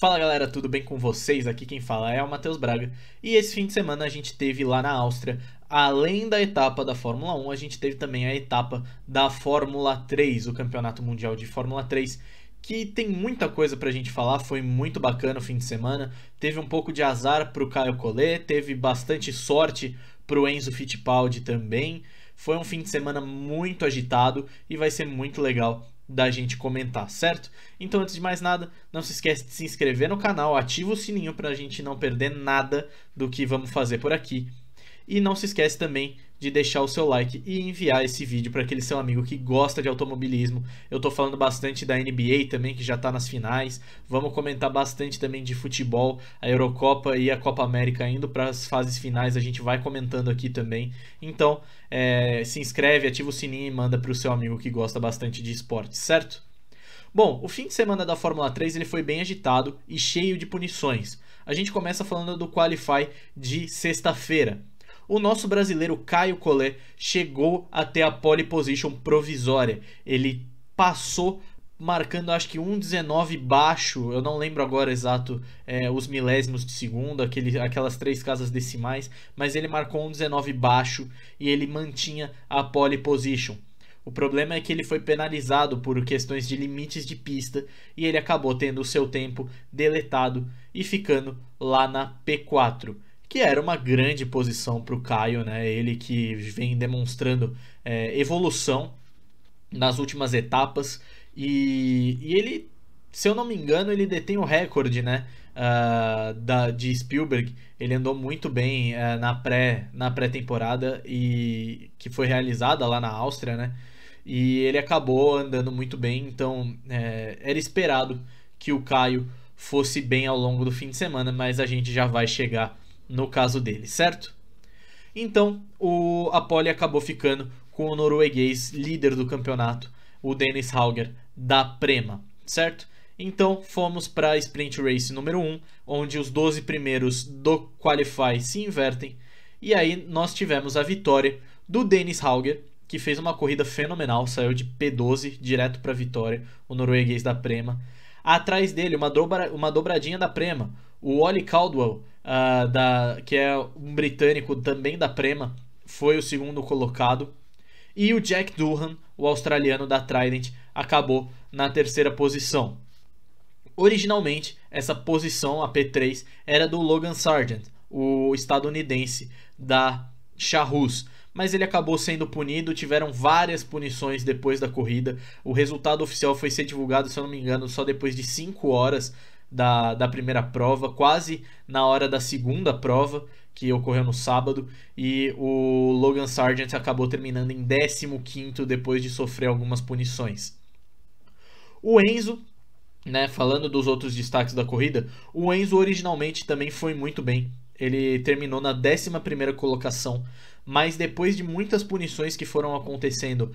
Fala galera, tudo bem com vocês? Aqui quem fala é o Matheus Braga. E esse fim de semana a gente teve lá na Áustria, além da etapa da Fórmula 1, a gente teve também a etapa da Fórmula 3, o Campeonato Mundial de Fórmula 3, que tem muita coisa pra gente falar, foi muito bacana o fim de semana. Teve um pouco de azar pro Caio Collet, teve bastante sorte pro Enzo Fittipaldi também. Foi um fim de semana muito agitado e vai ser muito legal da gente comentar, certo? Então, antes de mais nada, não se esquece de se inscrever no canal, ativa o sininho para a gente não perder nada do que vamos fazer por aqui. E não se esquece também de deixar o seu like e enviar esse vídeo para aquele seu amigo que gosta de automobilismo. Eu tô falando bastante da NBA também, que já tá nas finais. Vamos comentar bastante também de futebol, a Eurocopa e a Copa América indo para as fases finais, a gente vai comentando aqui também. Então, se inscreve, ativa o sininho e manda para o seu amigo que gosta bastante de esporte, certo? Bom, o fim de semana da Fórmula 3 ele foi bem agitado e cheio de punições. A gente começa falando do Qualify de sexta-feira. O nosso brasileiro Caio Collet chegou até a pole position provisória. Ele passou marcando acho que 1,19 baixo, eu não lembro agora exato os milésimos de segundo, aquelas três casas decimais, mas ele marcou 1,19 baixo e ele mantinha a pole position. O problema é que ele foi penalizado por questões de limites de pista e ele acabou tendo o seu tempo deletado e ficando lá na P4, que era uma grande posição para o Caio, né? Ele que vem demonstrando evolução nas últimas etapas e ele, se eu não me engano, ele detém o recorde, né? De Spielberg. Ele andou muito bem na pré-temporada e que foi realizada lá na Áustria, né? E ele acabou andando muito bem, então era esperado que o Caio fosse bem ao longo do fim de semana, mas a gente já vai chegar no caso dele, certo? Então a pole acabou ficando com o norueguês líder do campeonato, o Dennis Hauger da Prema, certo? Então fomos para a Sprint Race número 1, onde os 12 primeiros do Qualify se invertem, e aí nós tivemos a vitória do Dennis Hauger, que fez uma corrida fenomenal, saiu de P12 direto para a vitória, o norueguês da Prema. Atrás dele, uma dobradinha da Prema, o Ollie Caldwell, que é um britânico também da Prema, foi o segundo colocado. E o Jack Doohan, o australiano da Trident, acabou na terceira posição. Originalmente, essa posição, a P3, era do Logan Sargent, o estadunidense da Charrus, mas ele acabou sendo punido, tiveram várias punições depois da corrida. O resultado oficial foi ser divulgado, se eu não me engano, só depois de 5 horas da primeira prova, quase na hora da segunda prova, que ocorreu no sábado, e o Logan Sargent acabou terminando em 15º depois de sofrer algumas punições. O Enzo, né, falando dos outros destaques da corrida, o Enzo originalmente também foi muito bem. Ele terminou na 11ª colocação, mas depois de muitas punições que foram acontecendo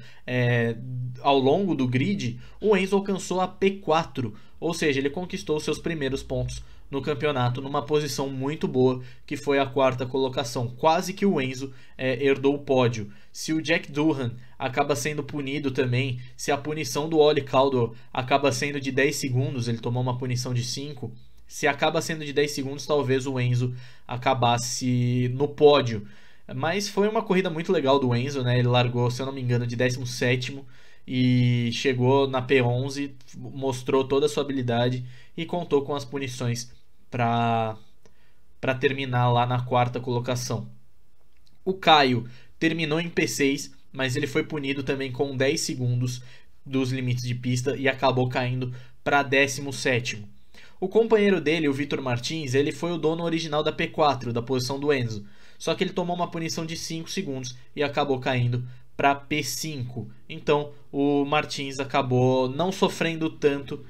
ao longo do grid, o Enzo alcançou a P4, ou seja, ele conquistou seus primeiros pontos no campeonato numa posição muito boa, que foi a 4ª colocação. Quase que o Enzo herdou o pódio. Se o Jack Doohan acaba sendo punido também, se a punição do Ollie Caldwell acaba sendo de 10 segundos, ele tomou uma punição de 5, se acaba sendo de 10 segundos, talvez o Enzo acabasse no pódio. Mas foi uma corrida muito legal do Enzo, né? Ele largou, se eu não me engano, de 17º e chegou na P11, mostrou toda a sua habilidade e contou com as punições para terminar lá na 4ª colocação. O Caio terminou em P6, mas ele foi punido também com 10 segundos dos limites de pista e acabou caindo para 17º. O companheiro dele, o Vitor Martins, ele foi o dono original da P4, da posição do Enzo. Só que ele tomou uma punição de 5 segundos e acabou caindo para P5. Então o Martins acabou não sofrendo tanto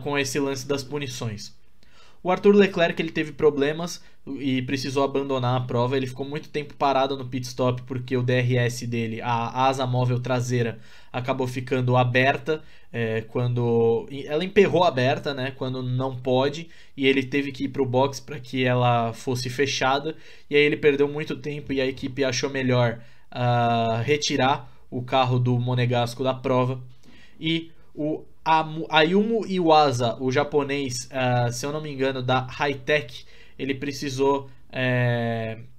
com esse lance das punições. O Arthur Leclerc ele teve problemas e precisou abandonar a prova. Ele ficou muito tempo parado no pit stop porque o DRS dele, a asa móvel traseira, acabou ficando aberta quando ela emperrou aberta, né, quando não pode, e ele teve que ir para o box para que ela fosse fechada, e aí ele perdeu muito tempo e a equipe achou melhor retirar o carro do Monegasco da prova, e o Ayumu Iwasa, o japonês, se eu não me engano, da Hightech, ele precisou,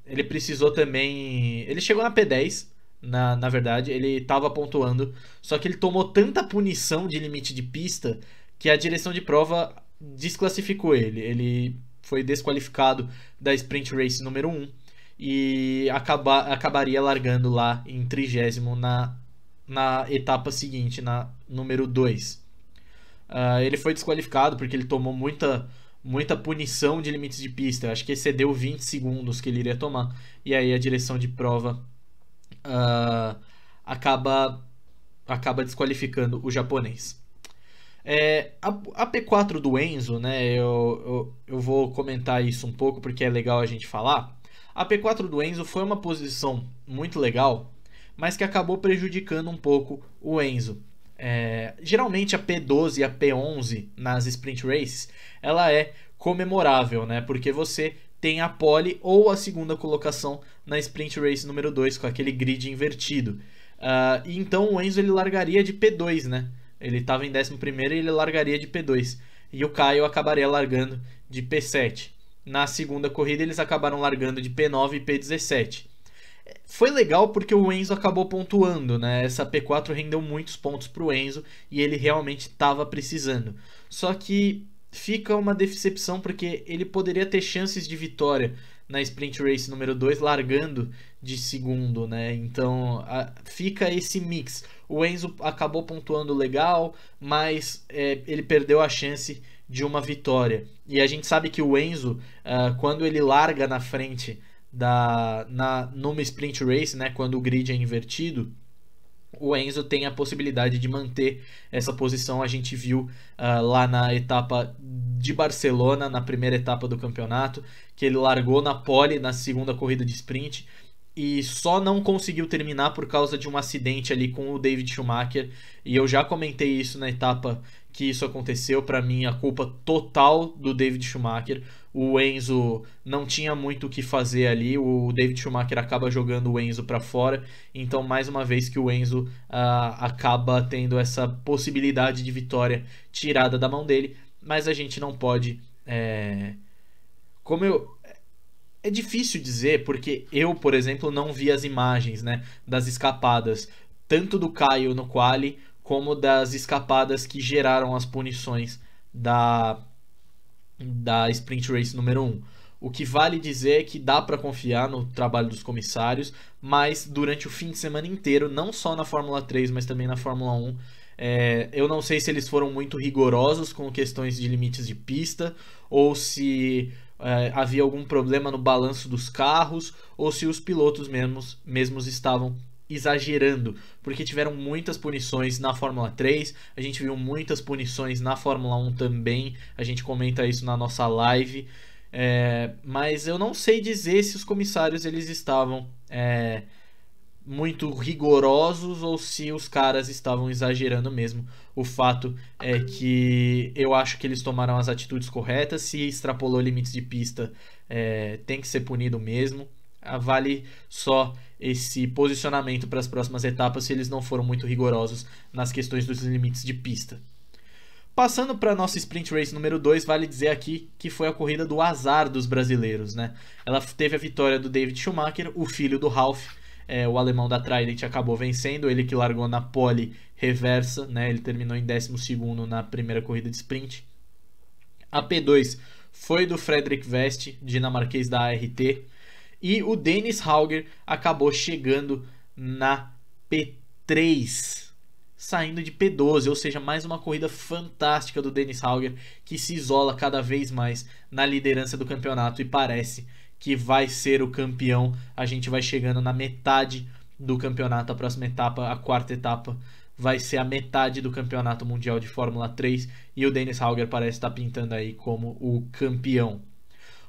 ele precisou também, ele chegou na P10, na verdade, ele estava pontuando, só que ele tomou tanta punição de limite de pista que a direção de prova desclassificou ele. Ele foi desqualificado da Sprint Race número 1 e acabaria largando lá em 30º na etapa seguinte, na número 2. Ele foi desqualificado porque ele tomou muita punição de limites de pista. Acho que excedeu 20 segundos que ele iria tomar. E aí a direção de prova acaba desqualificando o japonês. A P4 do Enzo, né, eu vou comentar isso um pouco porque é legal a gente falar. A P4 do Enzo foi uma posição muito legal, mas que acabou prejudicando um pouco o Enzo. Geralmente a P12 e a P11 nas Sprint Races, ela é comemorável, né, porque você tem a pole ou a segunda colocação na Sprint Race número 2 com aquele grid invertido. E então o Enzo ele largaria de P2, né? Ele estava em 11º e ele largaria de P2. E o Caio acabaria largando de P7. Na segunda corrida eles acabaram largando de P9 e P17. Foi legal porque o Enzo acabou pontuando, né? Essa P4 rendeu muitos pontos para o Enzo e ele realmente estava precisando. Só que fica uma decepção porque ele poderia ter chances de vitória na Sprint Race número 2 largando de segundo, né? Então fica esse mix. O Enzo acabou pontuando legal, mas ele perdeu a chance de uma vitória. E a gente sabe que o Enzo, quando ele larga na frente numa Sprint Race, né, quando o grid é invertido, o Enzo tem a possibilidade de manter essa posição. A gente viu lá na etapa de Barcelona, na primeira etapa do campeonato, que ele largou na pole na segunda corrida de sprint e só não conseguiu terminar por causa de um acidente ali com o David Schumacher. E eu já comentei isso na etapa que isso aconteceu. Para mim, a culpa total do David Schumacher. O Enzo não tinha muito o que fazer ali. O David Schumacher acaba jogando o Enzo para fora. Então, mais uma vez que o Enzo acaba tendo essa possibilidade de vitória tirada da mão dele. Mas a gente não pode... É difícil dizer, porque eu, por exemplo, não vi as imagens, né, das escapadas, tanto do Caio no quali, como das escapadas que geraram as punições da Sprint Race número 1. O que vale dizer é que dá para confiar no trabalho dos comissários, mas durante o fim de semana inteiro, não só na Fórmula 3, mas também na Fórmula 1, eu não sei se eles foram muito rigorosos com questões de limites de pista, ou se havia algum problema no balanço dos carros, ou se os pilotos mesmos estavam exagerando, porque tiveram muitas punições na Fórmula 3, a gente viu muitas punições na Fórmula 1 também, a gente comenta isso na nossa live, mas eu não sei dizer se os comissários eles estavam muito rigorosos ou se os caras estavam exagerando mesmo. O fato é que eu acho que eles tomaram as atitudes corretas. Se extrapolou limites de pista, tem que ser punido mesmo. Vale só esse posicionamento para as próximas etapas se eles não foram muito rigorosos nas questões dos limites de pista. Passando para a nossa Sprint Race número 2, vale dizer aqui que foi a corrida do azar dos brasileiros, né? Ela teve a vitória do David Schumacher, o filho do Ralf. O alemão da Trident acabou vencendo, ele que largou na pole reversa, né? Ele terminou em 12º na primeira corrida de sprint. A P2 foi do Frederic West, dinamarquês da ART, e o Dennis Hauger acabou chegando na P3, saindo de P12, ou seja, mais uma corrida fantástica do Dennis Hauger, que se isola cada vez mais na liderança do campeonato e parece que vai ser o campeão. A gente vai chegando na metade do campeonato. A próxima etapa, a quarta etapa, vai ser a metade do campeonato mundial de Fórmula 3 e o Dennis Hauger parece estar pintando aí como o campeão.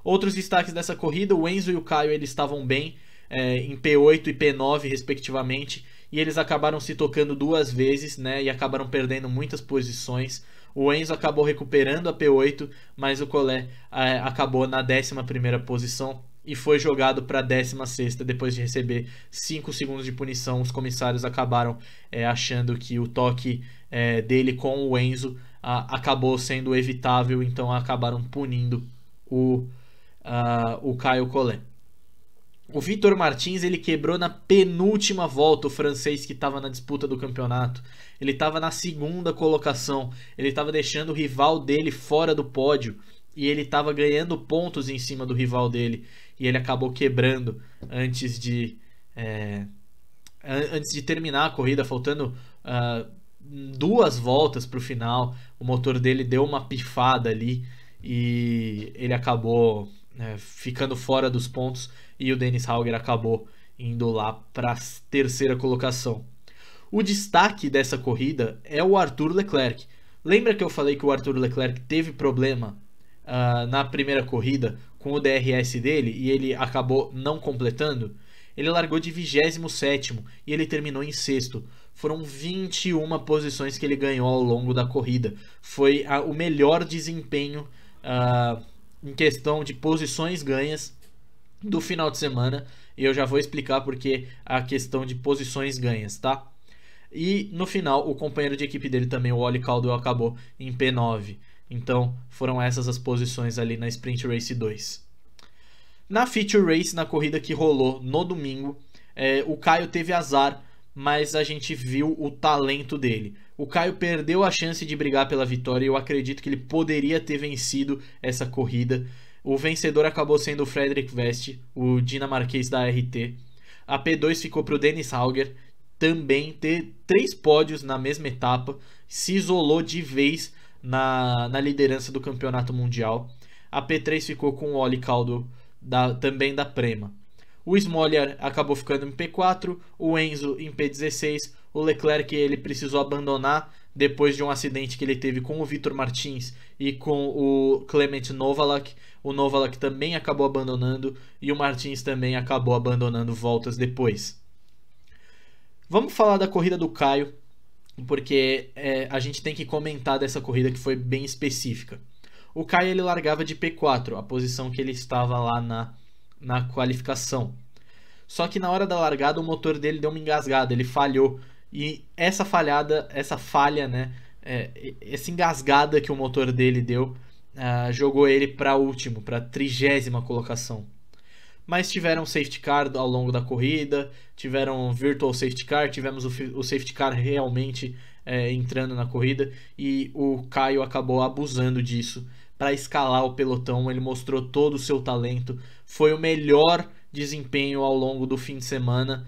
Outros destaques dessa corrida: o Enzo e o Caio eles estavam bem em P8 e P9 respectivamente, e eles acabaram se tocando duas vezes, né, e acabaram perdendo muitas posições. O Enzo acabou recuperando a P8, mas o Collet acabou na 11ª posição e foi jogado para a 16ª depois de receber 5 segundos de punição. Os comissários acabaram achando que o toque dele com o Enzo acabou sendo evitável, então acabaram punindo o Caio Collet. O Vitor Martins, ele quebrou na penúltima volta o francês que estava na disputa do campeonato. Ele estava na segunda colocação, ele estava deixando o rival dele fora do pódio e ele estava ganhando pontos em cima do rival dele, e ele acabou quebrando antes de terminar a corrida, faltando 2 voltas para o final. O motor dele deu uma pifada ali e ele acabou ficando fora dos pontos, e o Dennis Hauger acabou indo lá para a terceira colocação. O destaque dessa corrida é o Arthur Leclerc. Lembra que eu falei que o Arthur Leclerc teve problema na primeira corrida com o DRS dele e ele acabou não completando? Ele largou de 27º e ele terminou em 6º. Foram 21 posições que ele ganhou ao longo da corrida. Foi o melhor desempenho em questão de posições ganhas do final de semana. E eu já vou explicar porque a questão de posições ganhas, tá? E no final, o companheiro de equipe dele também, o Oli Caldwell, acabou em P9. Então foram essas as posições ali na Sprint Race 2. Na Feature Race, na corrida que rolou no domingo, o Caio teve azar, mas a gente viu o talento dele. O Caio perdeu a chance de brigar pela vitória e eu acredito que ele poderia ter vencido essa corrida. O vencedor acabou sendo o Frederic West, o dinamarquês da RT. A P2 ficou para o Dennis Hauger, também ter 3 pódios na mesma etapa, se isolou de vez na liderança do campeonato mundial. A P3 ficou com o Oli Caldwell, também da Prema. O Smoller acabou ficando em P4, o Enzo em P16, o Leclerc ele precisou abandonar depois de um acidente que ele teve com o Vitor Martins e com o Clement Novalak. O Novalak também acabou abandonando e o Martins também acabou abandonando voltas depois. Vamos falar da corrida do Caio, porque a gente tem que comentar dessa corrida que foi bem específica. O Caio ele largava de P4, a posição que ele estava lá na qualificação. Só que na hora da largada o motor dele deu uma engasgada, ele falhou. E essa falha, né, essa engasgada que o motor dele deu, jogou ele para último, para 30ª colocação. Mas tiveram safety car ao longo da corrida, tiveram virtual safety car, tivemos o safety car realmente entrando na corrida, e o Caio acabou abusando disso para escalar o pelotão. Ele mostrou todo o seu talento, foi o melhor desempenho ao longo do fim de semana,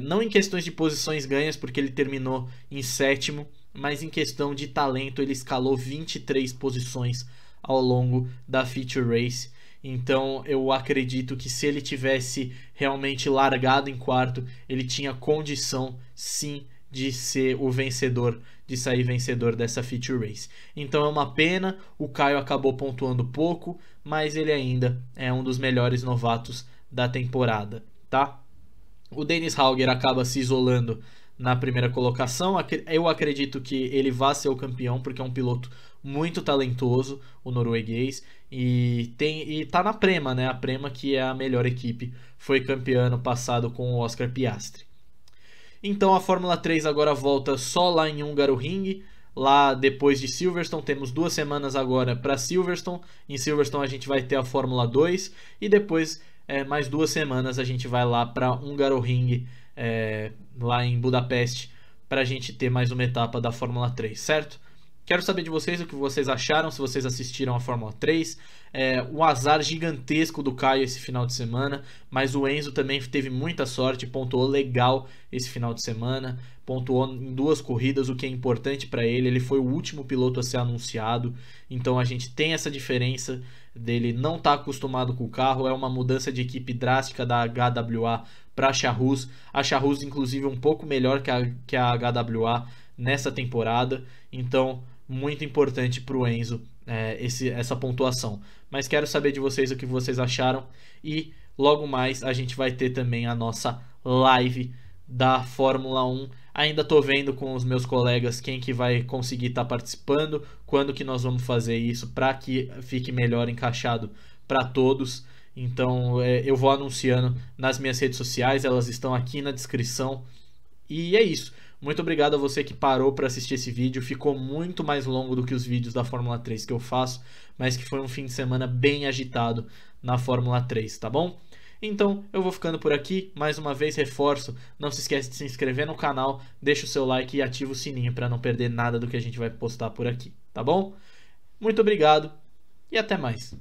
não em questões de posições ganhas, porque ele terminou em 7º, mas em questão de talento ele escalou 23 posições ao longo da Feature Race. Então eu acredito que se ele tivesse realmente largado em 4º, ele tinha condição sim de ser o vencedor, de sair vencedor dessa Feature Race. Então é uma pena, o Caio acabou pontuando pouco, mas ele ainda é um dos melhores novatos da temporada, tá? O Dennis Hauger acaba se isolando na primeira colocação. Eu acredito que ele vá ser o campeão, porque é um piloto muito talentoso, o norueguês, e tá na Prema, né? A Prema, que é a melhor equipe, foi campeã ano passado com o Oscar Piastri. Então a Fórmula 3 agora volta só lá em Hungaroring, lá depois de Silverstone. Temos 2 semanas agora para Silverstone. Em Silverstone a gente vai ter a Fórmula 2 e depois mais 2 semanas a gente vai lá para Hungaroring, lá em Budapeste, para a gente ter mais uma etapa da Fórmula 3, certo? Quero saber de vocês o que vocês acharam, se vocês assistiram a Fórmula 3. Um azar gigantesco do Caio esse final de semana, mas o Enzo também teve muita sorte, pontuou legal esse final de semana, pontuou em 2 corridas, o que é importante para ele. Ele foi o último piloto a ser anunciado, então a gente tem essa diferença dele não estar acostumado com o carro. É uma mudança de equipe drástica da HWA para a Charrus. A Charrus, inclusive, um pouco melhor que a HWA nessa temporada, então muito importante para o Enzo essa pontuação. Mas quero saber de vocês o que vocês acharam, e logo mais a gente vai ter também a nossa live da Fórmula 1. Ainda tô vendo com os meus colegas quem que vai conseguir estar participando, quando que nós vamos fazer isso para que fique melhor encaixado para todos. Então eu vou anunciando nas minhas redes sociais, elas estão aqui na descrição. E é isso. Muito obrigado a você que parou para assistir esse vídeo. Ficou muito mais longo do que os vídeos da Fórmula 3 que eu faço, mas que foi um fim de semana bem agitado na Fórmula 3, tá bom? Então eu vou ficando por aqui. Mais uma vez reforço, não se esquece de se inscrever no canal, deixa o seu like e ativa o sininho para não perder nada do que a gente vai postar por aqui, tá bom? Muito obrigado e até mais.